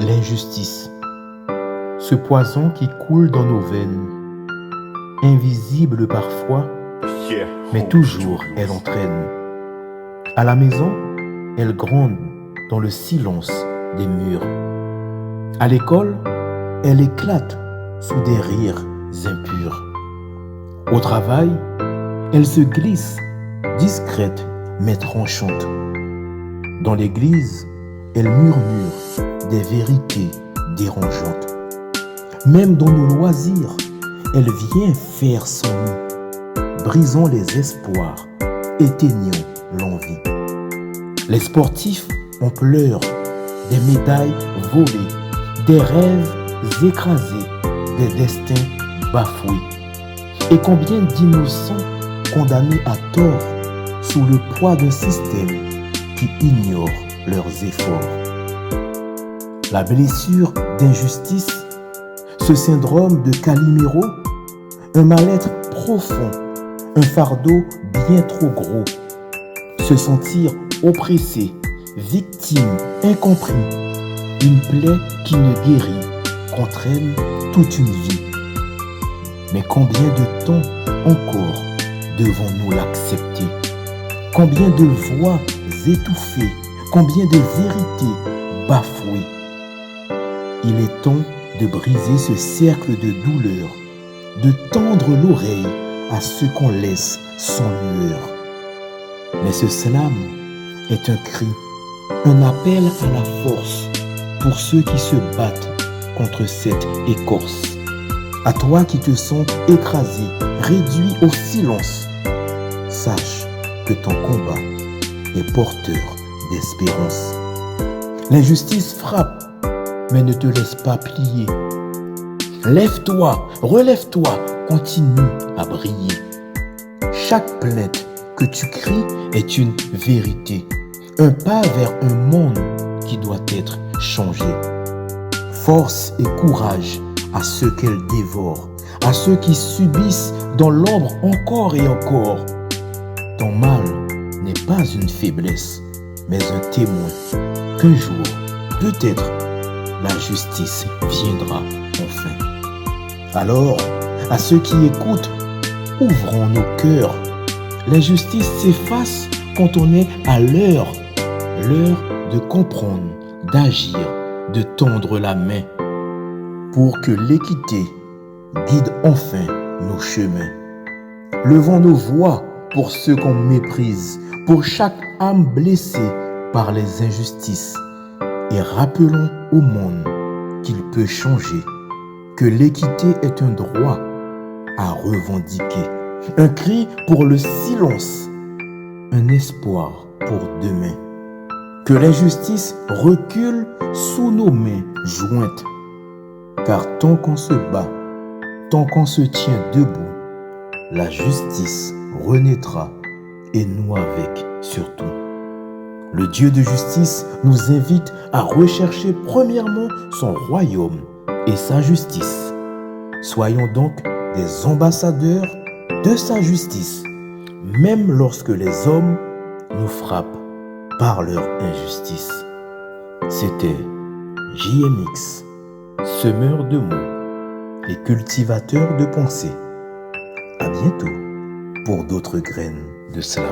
l'injustice, ce poison qui coule dans nos veines, invisible parfois, mais toujours elle entraîne. À la maison, elle gronde dans le silence des murs. À l'école, elle éclate sous des rires impurs. Au travail, elle se glisse, discrète mais tranchante. Dans l'église, elle murmure des vérités dérangeantes. Même dans nos loisirs, elle vient faire son nid, brisant les espoirs, éteignant l'envie. Les sportifs en pleurent, des médailles volées, des rêves écrasés, des destins bafoués. Et combien d'innocents condamnés à tort sous le poids d'un système qui ignore leurs efforts. La blessure d'injustice, ce syndrome de Calimero, un mal-être profond, un fardeau bien trop gros, se sentir oppressé, victime, incompris, une plaie qui ne guérit, qu'entraîne toute une vie. Mais combien de temps encore devons-nous l'accepter? Combien de voix étouffées, combien de vérités bafouées? Il est temps de briser ce cercle de douleur, de tendre l'oreille à ceux qu'on laisse sans lueur. Mais ce slam est un cri, un appel à la force pour ceux qui se battent contre cette écorce. À toi qui te sens écrasé, réduit au silence, sache que ton combat est porteur d'espérance. L'injustice frappe, mais ne te laisse pas plier. Lève-toi, relève-toi, continue à briller. Chaque plainte que tu cries est une vérité, un pas vers un monde qui doit être changé. Force et courage à ceux qu'elle dévore, à ceux qui subissent dans l'ombre encore et encore. Ton mal n'est pas une faiblesse, mais un témoin qu'un jour, peut-être, la justice viendra enfin. Alors, à ceux qui écoutent, ouvrons nos cœurs. L'injustice s'efface quand on est à l'heure de comprendre, d'agir, de tendre la main pour que l'équité guide enfin nos chemins. Levons nos voix pour ceux qu'on méprise, pour chaque âme blessée par les injustices, et rappelons au monde qu'il peut changer, que l'équité est un droit à revendiquer, un cri pour le silence, un espoir pour demain. Que l'injustice recule sous nos mains jointes, car tant qu'on se bat, tant qu'on se tient debout, la justice renaîtra et nous avec surtout. Le Dieu de justice nous invite à rechercher premièrement son royaume et sa justice. Soyons donc des ambassadeurs de sa justice, même lorsque les hommes nous frappent par leur injustice. C'était JMX, semeur de mots et cultivateur de pensées. À bientôt pour d'autres graines de slam.